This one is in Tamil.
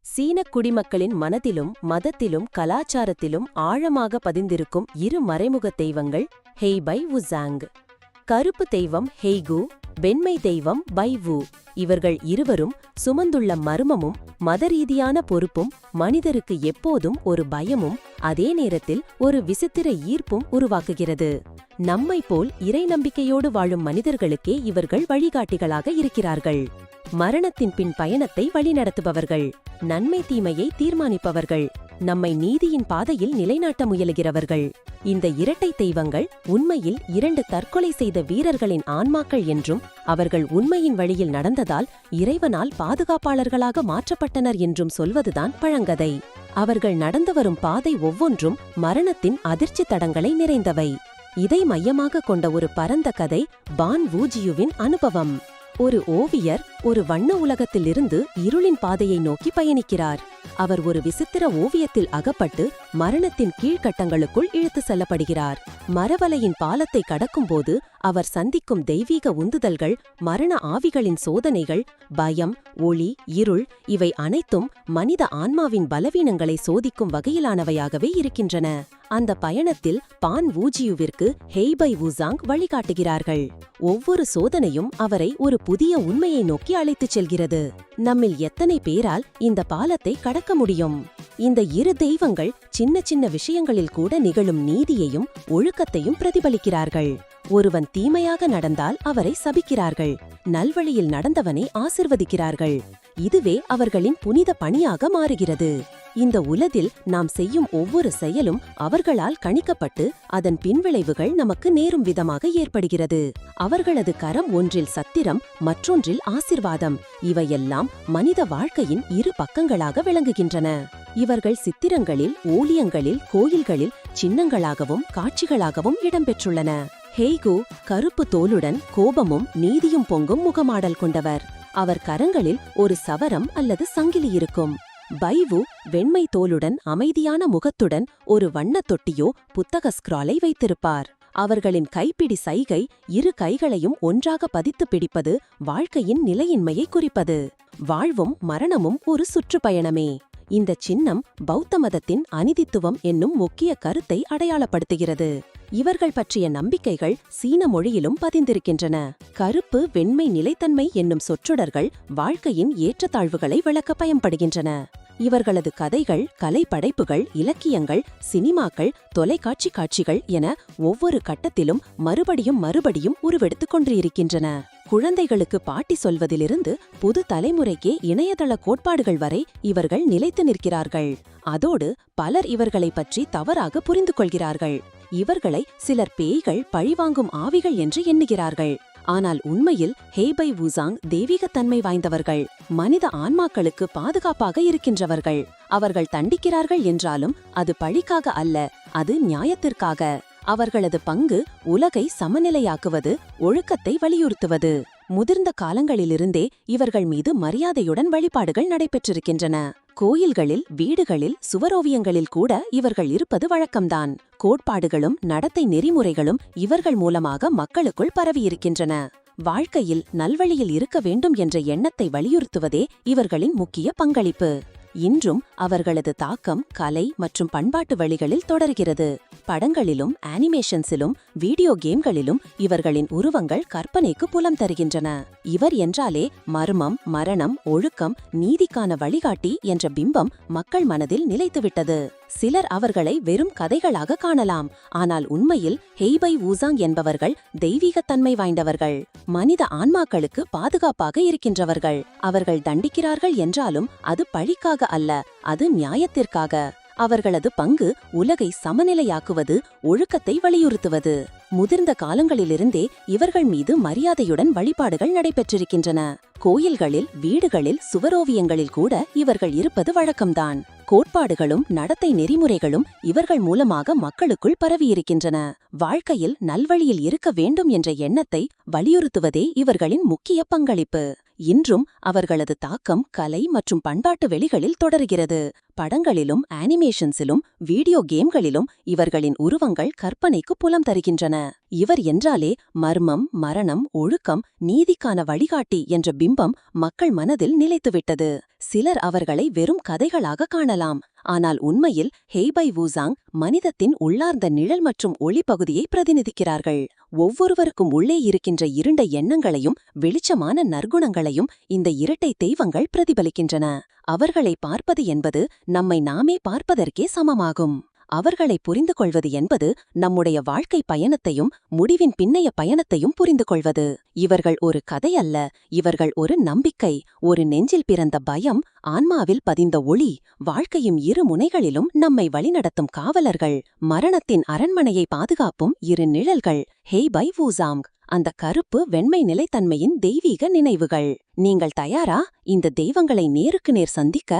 சீனக் குடிமக்களின் மனதிலும் மதத்திலும் கலாச்சாரத்திலும் ஆழமாக பதிந்திருக்கும் இரு மறைமுகத் தெய்வங்கள் ஹெய்பை வுசாங். கருப்பு தெய்வம் ஹெய்கு, வெண்மை தெய்வம் பைவு. இவர்கள் இருவரும் சுமந்துள்ள மர்மமும் மதரீதியான பொறுப்பும் மனிதருக்கு எப்போதும் ஒரு பயமும் அதே நேரத்தில் ஒரு விசித்திர ஈர்ப்பும் உருவாக்குகிறது. நம்மை போல் இறை நம்பிக்கையோடு வாழும் மனிதர்களுக்கே இவர்கள் வழிகாட்டிகளாக இருக்கிறார்கள். மரணத்தின் பின் பயணத்தை வழிநடத்துபவர்கள், நன்மை தீமையை தீர்மானிப்பவர்கள், நம்மை நீதியின் பாதையில் நிலைநாட்ட முயலுகிறவர்கள். இந்த இரட்டை தெய்வங்கள் உண்மையில் இரண்டு தற்கொலை செய்த வீரர்களின் ஆன்மாக்கள் என்றும் அவர்கள் உண்மையின் வழியில் நடந்ததால் இறைவனால் பாதுகாப்பாளர்களாக மாற்றப்பட்டனர் என்றும் சொல்வதுதான் பழங்கதை. அவர்கள் நடந்து வரும் பாதை ஒவ்வொன்றும் மரணத்தின் அதிர்ச்சி தடங்களை நிறைந்தவை. இதை மையமாக கொண்ட ஒரு பரந்த கதை பான் வூஜியுவின் அனுபவம். ஒரு ஓவியர் ஒரு வண்ண உலகத்திலிருந்து இருளின் பாதையை நோக்கி பயணிக்கிறார். அவர் ஒரு விசித்திர ஓவியத்தில் அகப்பட்டு மரணத்தின் கீழ்கட்டங்களுக்குள் இழுத்து செல்லப்படுகிறார். மரவலையின் பாலத்தை கடக்கும்போது அவர் சந்திக்கும் தெய்வீக உந்துதல்கள், மரண ஆவிகளின் சோதனைகள், பயம், ஒளி, இருள் இவை அனைத்தும் மனித ஆன்மாவின் பலவீனங்களை சோதிக்கும் வகையிலானவையாகவே இருக்கின்றன. அந்த பயணத்தில் பான் வூஜியுவிற்கு ஹெய்பை வுசாங் வழிகாட்டுகிறார்கள். ஒவ்வொரு சோதனையும் அவரை ஒரு புதிய உண்மையை நோக்கி அழைத்துச் செல்கிறது. நம்மில் எத்தனை பேரால் இந்த பாலத்தை கடக்க முடியும்? இந்த இரு தெய்வங்கள் சின்ன சின்ன விஷயங்களில் கூட நிகழும் நீதியையும் ஒழுக்கத்தையும் பிரதிபலிக்கிறார்கள். ஒருவன் தீமையாக நடந்தால் அவரை சபிக்கிறார்கள், நல்வழியில் நடந்தவனை ஆசிர்வதிக்கிறார்கள். இதுவே அவர்களின் புனித பணியாக மாறுகிறது. இந்த உலகில் நாம் செய்யும் ஒவ்வொரு செயலும் அவர்களால் கணிக்கப்பட்டு அதன் பின்விளைவுகள் நமக்கு நேரும் விதமாக ஏற்படுகிறது. அவர்களது கரம் ஒன்றில் சத்திரம், மற்றொன்றில் ஆசிர்வாதம். இவையெல்லாம் மனித வாழ்க்கையின் இரு பக்கங்களாக விளங்குகின்றன. இவர்கள் சித்திரங்களில், ஓவியங்களில், கோயில்களில் சின்னங்களாகவும் காட்சிகளாகவும் இடம்பெற்றுள்ளன. ஹெய்கு கருப்பு தோலுடன் கோபமும் நீதியும் பொங்கும் முகமாடல் கொண்டவர். அவர் கரங்களில் ஒரு சவரம் அல்லது சங்கிலி இருக்கும். பைவு வெண்மை தோலுடன் அமைதியான முகத்துடன் ஒரு வண்ணத் தொட்டியோ புத்தக ஸ்க்ராலை வைத்திருப்பார். அவர்களின் கைப்பிடி சைகை இரு கைகளையும் ஒன்றாக பதித்து பிடிப்பது வாழ்க்கையின் நிலையின்மையை குறிப்பது. வாழ்வும் மரணமும் ஒரு சுற்றுப்பயணமே. இந்த சின்னம் பௌத்த மதத்தின் அநீதித்துவம் என்னும் முக்கிய கருத்தை அடையாளப்படுத்துகிறது. இவர்கள் பற்றிய நம்பிக்கைகள் சீன மொழியிலும் பதிந்திருக்கின்றன. கருப்பு வெண்மை நிலைத்தன்மை என்னும் சொற்றொடர்கள் வாழ்க்கையின் ஏற்றத்தாழ்வுகளை விளக்க பயன்படுகின்றன. இவர்களது கதைகள், கலை படைப்புகள், இலக்கியங்கள், சினிமாக்கள், தொலைக்காட்சி காட்சிகள் என ஒவ்வொரு கட்டத்திலும் மறுபடியும் மறுபடியும் உருவெடுத்துக் கொண்டிருக்கின்றன. குழந்தைகளுக்கு பாட்டி சொல்வதிலிருந்து புது தலைமுறைக்கே இணையதள கோட்பாடுகள் வரை இவர்கள் நிலைத்து நிற்கிறார்கள். அதோடு பலர் இவர்களை பற்றி தவறாக புரிந்து கொள்கிறார்கள். இவர்களை சிலர் பேய்கள், பழிவாங்கும் ஆவிகள் என்று எண்ணுகிறார்கள். ஆனால் உண்மையில் ஹெய்பை வுசாங் தெய்வீகத்தன்மை வாய்ந்தவர்கள், மனித ஆன்மாக்களுக்கு பாதுகாப்பாக இருக்கின்றவர்கள். அவர்கள் தண்டிக்கிறார்கள் என்றாலும் அது பழிக்காக அல்ல, அது நியாயத்திற்காக. அவர்களது பங்கு உலகை சமநிலையாக்குவது, ஒழுக்கத்தை வலியுறுத்துவது. முதிர்ந்த காலங்களிலிருந்தே இவர்கள் மீது மரியாதையுடன் வழிபாடுகள் நடைபெற்றிருக்கின்றன. கோயில்களில், வீடுகளில், சுவரோவியங்களில் கூட இவர்கள் இருப்பது வழக்கம்தான். கோட்பாடுகளும் நடத்தை நெறிமுறைகளும் இவர்கள் மூலமாக மக்களுக்குள் பரவியிருக்கின்றன. வாழ்க்கையில் நல்வழியில் இருக்க வேண்டும் என்ற எண்ணத்தை வலியுறுத்துவதே இவர்களின் முக்கிய பங்களிப்பு. இன்றும் அவர்களது தாக்கம் கலை மற்றும் பண்பாட்டு வழிகளில் தொடர்கிறது. படங்களிலும் அனிமேஷன்ஸிலும் வீடியோ கேம்களிலும் இவர்களின் உருவங்கள் கற்பனைக்கு புலம் தருகின்றன. இவர் என்றாலே மர்மம், மரணம், ஒழுக்கம், நீதிக்கான வழிகாட்டி என்ற பிம்பம் மக்கள் மனதில் நிலைத்துவிட்டது. சிலர் அவர்களை வெறும் கதைகளாக காணலாம். ஆனால் உண்மையில் ஹெய்பை வுசாங் என்பவர்கள் தெய்வீகத்தன்மை வாய்ந்தவர்கள், மனித ஆன்மாக்களுக்கு பாதுகாப்பாக இருக்கின்றவர்கள். அவர்கள் தண்டிக்கிறார்கள் என்றாலும் அது பழிக்காக அல்ல, அது நியாயத்திற்காக. அவர்களது பங்கு உலகை சமநிலையாக்குவது, ஒழுக்கத்தை வலியுறுத்துவது. முதிர்ந்த காலங்களிலிருந்தே இவர்கள் மீது மரியாதையுடன் வழிபாடுகள் நடைபெற்றிருக்கின்றன. கோயில்களில், வீடுகளில், சுவரோவியங்களில் கூட இவர்கள் இருப்பது வழக்கம்தான். கோட்பாடுகளும் நடத்தை நெறிமுறைகளும் இவர்கள் மூலமாக மக்களுக்குள் பரவியிருக்கின்றன. வாழ்க்கையில் நல்வழியில் இருக்க வேண்டும் என்ற எண்ணத்தை வலியுறுத்துவதே இவர்களின் முக்கிய பங்களிப்பு. இன்றும் அவர்களது தாக்கம் கலை மற்றும் பண்பாட்டு வெளிகளில் தொடர்கிறது. படங்களிலும் அனிமேஷன்ஸிலும் வீடியோ கேம்களிலும் இவர்களின் உருவங்கள் கற்பனைக்கு புலம் தருகின்றன. இவர் என்றாலே மர்மம், மரணம், ஒழுக்கம், நீதிக்கான வழிகாட்டி என்ற பிம்பம் மக்கள் மனதில் நிலைத்துவிட்டது. சிலர் அவர்களை வெறும் கதைகளாக காணலாம். ஆனால் உண்மையில் ஹெய்பை வூசாங் மனிதத்தின் உள்ளார்ந்த நிழல் மற்றும் ஒளி பகுதியை பிரதிநிதிக்கிறார்கள். ஒவ்வொருவருக்கும் உள்ளே இருக்கின்ற இருண்ட எண்ணங்களையும் வெளிச்சமான நற்குணங்களையும் இந்த இரட்டை தெய்வங்கள் பிரதிபலிக்கின்றன. அவர்களை பார்ப்பது என்பது நம்மை நாமே பார்ப்பதற்கே சமமாகும். அவர்களை புரிந்து கொள்வது என்பது நம்முடைய வாழ்க்கை பயணத்தையும் முடிவின் பின்னைய பயணத்தையும் புரிந்து கொள்வது. இவர்கள் ஒரு கதை அல்ல, இவர்கள் ஒரு நம்பிக்கை, ஒரு நெஞ்சில் பிறந்த பயம், ஆன்மாவில் பதிந்த ஒளி, வாழ்க்கையும் இரு முனைகளிலும் நம்மை வழிநடத்தும் காவலர்கள், மரணத்தின் அரண்மனையை பாதுகாப்பும் இரு நிழல்கள். ஹெய்பை வூசாங், அந்த கருப்பு வெண்மை நிலைத்தன்மையின் தெய்வீக நினைவுகள். நீங்கள் தயாரா இந்த தெய்வங்களை நேருக்கு நேர் சந்திக்க?